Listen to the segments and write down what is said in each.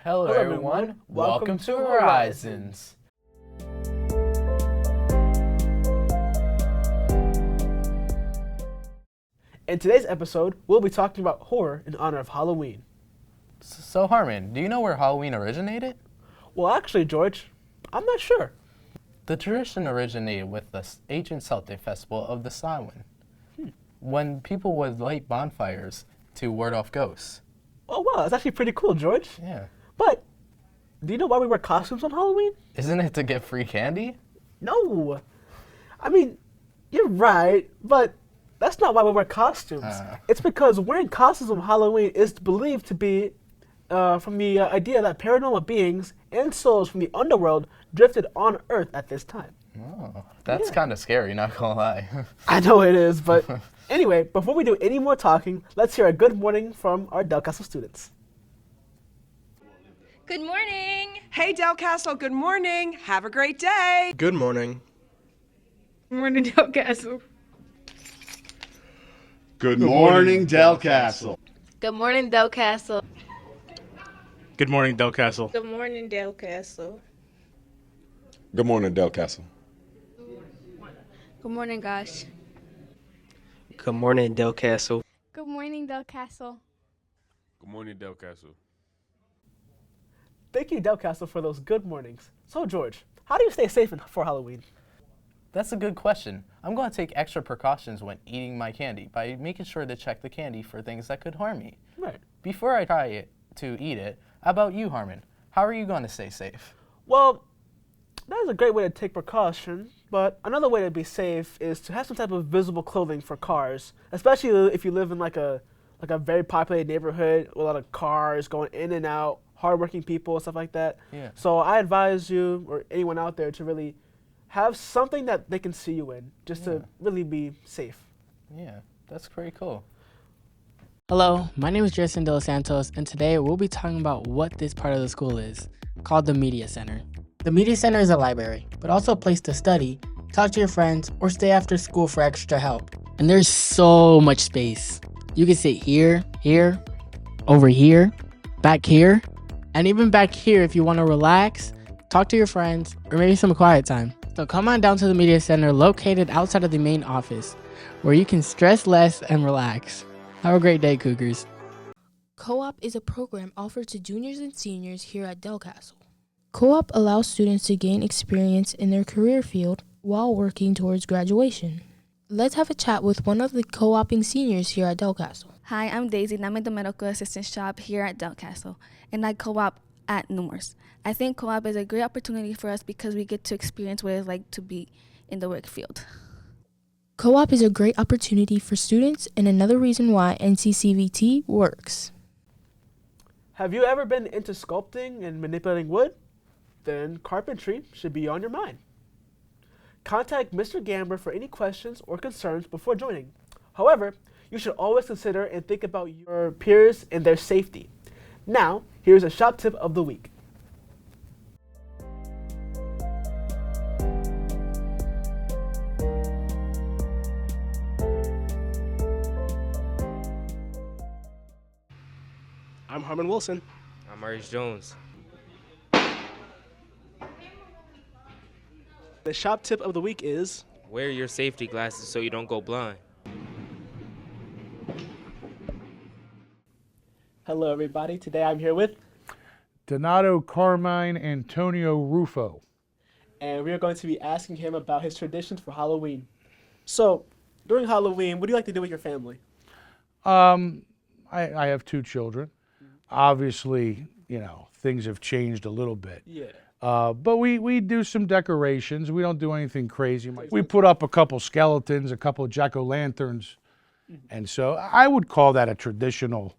Hello everyone, welcome to Horizons. In today's episode, we'll be talking about horror in honor of Halloween. So Harmon, do you know where Halloween originated? Well, actually, George, I'm not sure. The tradition originated with the ancient Celtic festival of the Samhain, when people would light bonfires to ward off ghosts. Oh wow, that's actually pretty cool, George. Yeah. But, do you know why we wear costumes on Halloween? Isn't it to get free candy? No. I mean, you're right, but that's not why we wear costumes. It's because wearing costumes on Halloween is believed to be from the idea that paranormal beings and souls from the underworld drifted on Earth at this time. Oh, that's kind of scary, not gonna lie. I know it is, but anyway, before we do any more talking, let's hear a good morning from our Del Castle students. Good morning. Hey, Del Castle, good morning. Have a great day. Good morning. Good morning, Del Castle. Good morning, Del Castle. Good morning, Del Castle. Good morning, Del Castle. Good morning, Del Castle. Good morning, Del Castle. Good morning, gosh. Good morning, Del Castle. Good morning, Del Castle. Good morning, Del Castle. Thank you, Del Castle, for those good mornings. So, George, how do you stay safe for Halloween? That's a good question. I'm going to take extra precautions when eating my candy by making sure to check the candy for things that could harm me. Right. Before I try it to eat it, how about you, Harmon? How are you going to stay safe? Well, that is a great way to take precaution, but another way to be safe is to have some type of visible clothing for cars, especially if you live in like a very populated neighborhood with a lot of cars going in and out, hardworking people, stuff like that. Yeah. So I advise you or anyone out there to really have something that they can see you in, just to really be safe. Yeah, that's pretty cool. Hello, my name is Jason De Los Santos, and today we'll be talking about what this part of the school is, called the Media Center. The Media Center is a library, but also a place to study, talk to your friends, or stay after school for extra help. And there's so much space. You can sit here, here, over here, back here, and even back here if you want to relax, talk to your friends, or maybe some quiet time. So come on down to the Media Center located outside of the main office, where you can stress less and relax. Have a great day, Cougars. Co-op is a program offered to juniors and seniors here at Del Castle. Co-op allows students to gain experience in their career field while working towards graduation. Let's have a chat with one of the co-oping seniors here at Del Castle. Hi, I'm Daisy, and I'm in the medical assistant shop here at Del Castle, and I co-op at Nemours. I think co-op is a great opportunity for us because we get to experience what it's like to be in the work field. Co-op is a great opportunity for students and another reason why NCCVT works. Have you ever been into sculpting and manipulating wood? Then carpentry should be on your mind. Contact Mr. Gamber for any questions or concerns before joining. However, you should always consider and think about your peers and their safety. Now, here's a shop tip of the week. I'm Harmon Wilson. I'm Maurice Jones. The shop tip of the week is... Wear your safety glasses so you don't go blind. Hello, everybody. Today I'm here with... Donato Carmine Antonio Rufo. And we are going to be asking him about his traditions for Halloween. So, during Halloween, what do you like to do with your family? I have two children. Obviously, things have changed a little bit. Yeah. But we do some decorations. We don't do anything crazy. We put up a couple skeletons, a couple of jack-o'-lanterns. And so I would call that a traditional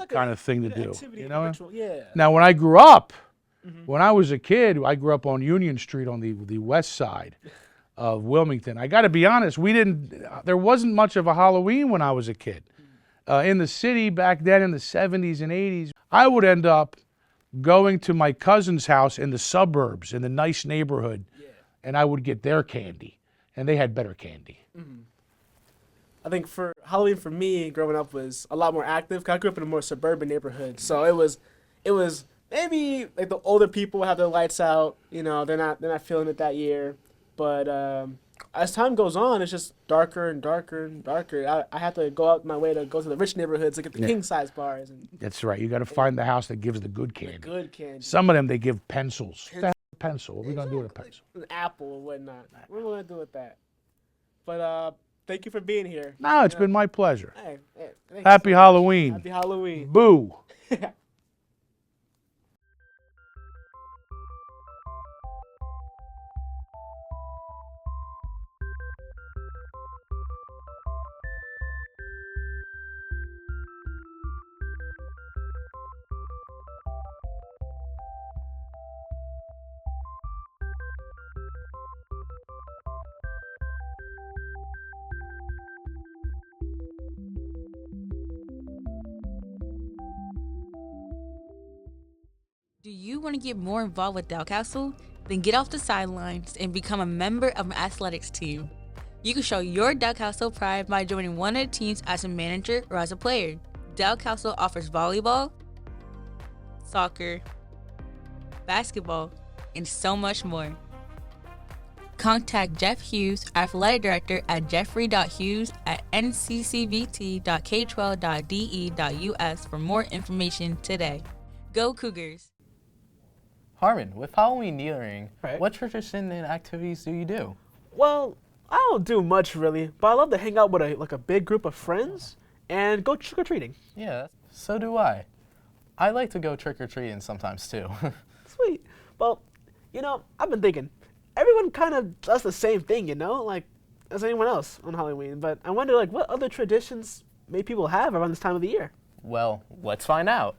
kind of thing to do. Ritual, yeah. Now, when I grew up, when I was a kid, I grew up on Union Street on the west side of Wilmington. I got to be honest, there wasn't much of a Halloween when I was a kid. In the city back then in the 70s and 80s, I would end up going to my cousin's house in the suburbs, in the nice neighborhood, and I would get their candy, and they had better candy. I think for Halloween for me growing up was a lot more active. 'Cause I grew up in a more suburban neighborhood, so it was maybe like the older people have their lights out. You know, they're not feeling it that year. But as time goes on, it's just darker and darker and darker. I have to go out my way to go to the rich neighborhoods to get the king size bars. And That's right. You got to find the house that gives the good candy. good candy. Some of them, they give pencils. What the hell is a pencil? What are we going to do with a pencil? An apple or whatnot. What are we going to do with that? But thank you for being here. No, it's been my pleasure. Hey, thank you Happy so much. Halloween. Happy Halloween. Boo. Do you want to get more involved with Delcastle? Then get off the sidelines and become a member of an athletics team. You can show your Delcastle pride by joining one of the teams as a manager or as a player. Delcastle offers volleyball, soccer, basketball, and so much more. Contact Jeff Hughes, Athletic Director at jeffrey.hughes@ncccbt.k12.de.us for more information today. Go Cougars! Harmon, with Halloween nearing, what tradition and activities do you do? Well, I don't do much really, but I love to hang out with a big group of friends and go trick-or-treating. Yeah, so do I. I like to go trick-or-treating sometimes too. Sweet. Well, you know, I've been thinking, everyone kind of does the same thing, you know, like as anyone else on Halloween. But I wonder, like, what other traditions may people have around this time of the year? Well, let's find out.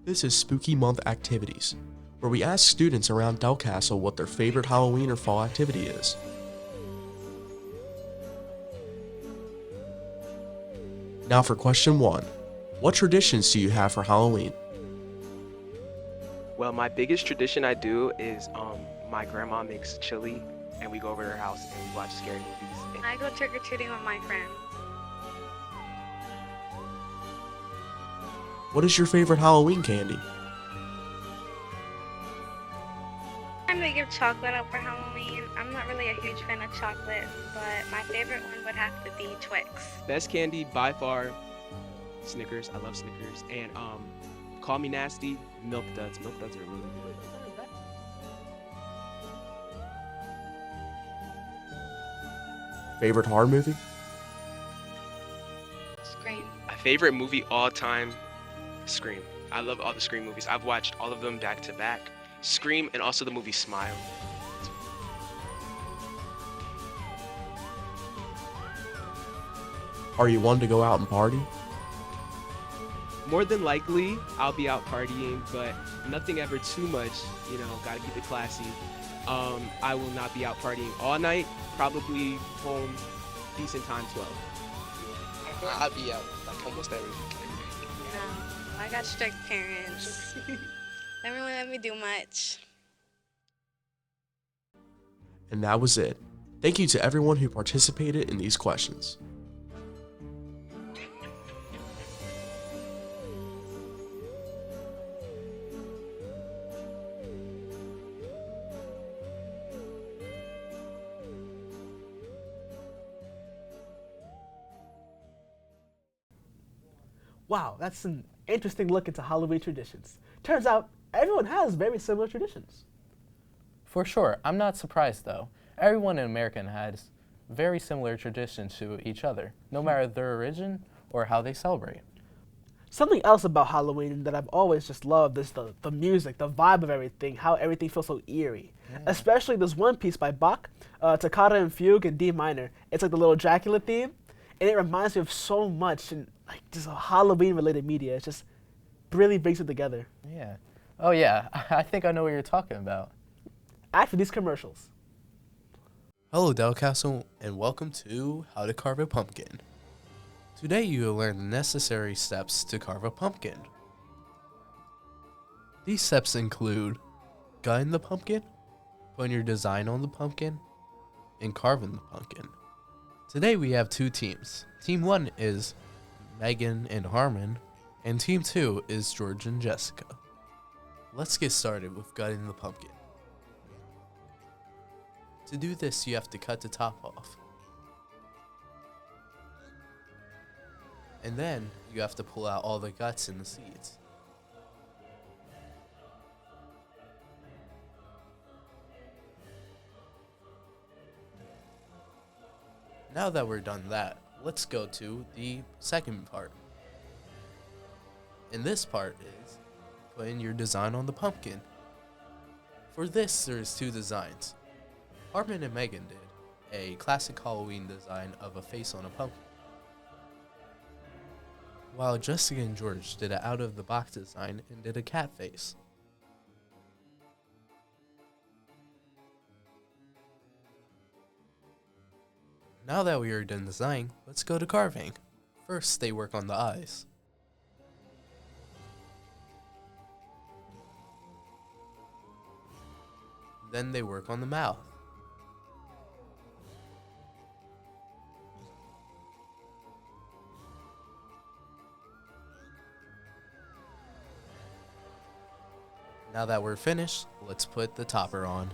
This is Spooky Month Activities, where we ask students around Delcastle what their favorite Halloween or fall activity is. Now for question 1. What traditions do you have for Halloween? Well, my biggest tradition I do is my grandma makes chili, and we go over to her house and we watch scary movies. I go trick-or-treating with my friends. What is your favorite Halloween candy? I'm gonna give chocolate up for Halloween. I'm not really a huge fan of chocolate, but my favorite one would have to be Twix. Best candy by far, Snickers. I love Snickers. And call me nasty, Milk Duds. Milk Duds are really good. Favorite horror movie? Scream. My favorite movie all time, Scream. I love all the Scream movies. I've watched all of them back to back. Scream and also the movie Smile. Are you one to go out and party? More than likely, I'll be out partying, but nothing ever too much, you know, gotta keep it classy. I will not be out partying all night, probably home, decent time 12. I'll be out like almost every weekend. I got strict parents. They don't really let me do much. And that was it. Thank you to everyone who participated in these questions. Wow, that's an interesting look into Halloween traditions. Turns out everyone has very similar traditions. For sure. I'm not surprised though. Everyone in America has very similar traditions to each other, no matter their origin or how they celebrate. Something else about Halloween that I've always just loved is the music, the vibe of everything, how everything feels so eerie. Yeah. Especially this one piece by Bach, Toccata and Fugue in D minor. It's like the little Dracula theme, and it reminds me of so much and like just a Halloween-related media. It just really brings it together. Yeah. Oh yeah, I think I know what you're talking about. After these commercials. Hello Delcastle, and welcome to How to Carve a Pumpkin. Today you will learn the necessary steps to carve a pumpkin. These steps include gutting the pumpkin, putting your design on the pumpkin, and carving the pumpkin. Today we have two teams. Team 1 is Megan and Harmon, And Team 2 is George and Jessica. Let's get started with gutting the pumpkin. To do this, you have to cut the top off. And then, you have to pull out all the guts and the seeds. Now that we're done that, let's go to the second part. And this part is putting your design on the pumpkin. For this, there's two designs. Harmon and Megan did a classic Halloween design of a face on a pumpkin, while Jessica and George did an out-of-the-box design and did a cat face. Now that we are done designing, let's go to carving. First, they work on the eyes. Then they work on the mouth. Now that we're finished, let's put the topper on.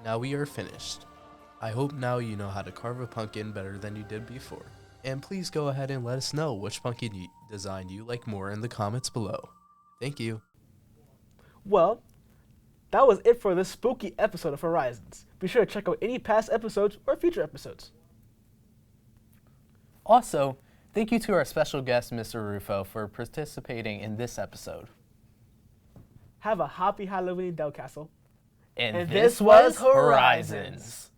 Now we are finished. I hope now you know how to carve a pumpkin better than you did before. And please go ahead and let us know which pumpkin design you like more in the comments below. Thank you. Well, that was it for this spooky episode of Horizons. Be sure to check out any past episodes or future episodes. Also, thank you to our special guest, Mr. Rufo, for participating in this episode. Have a happy Halloween, Del Castle. And this was Horizons.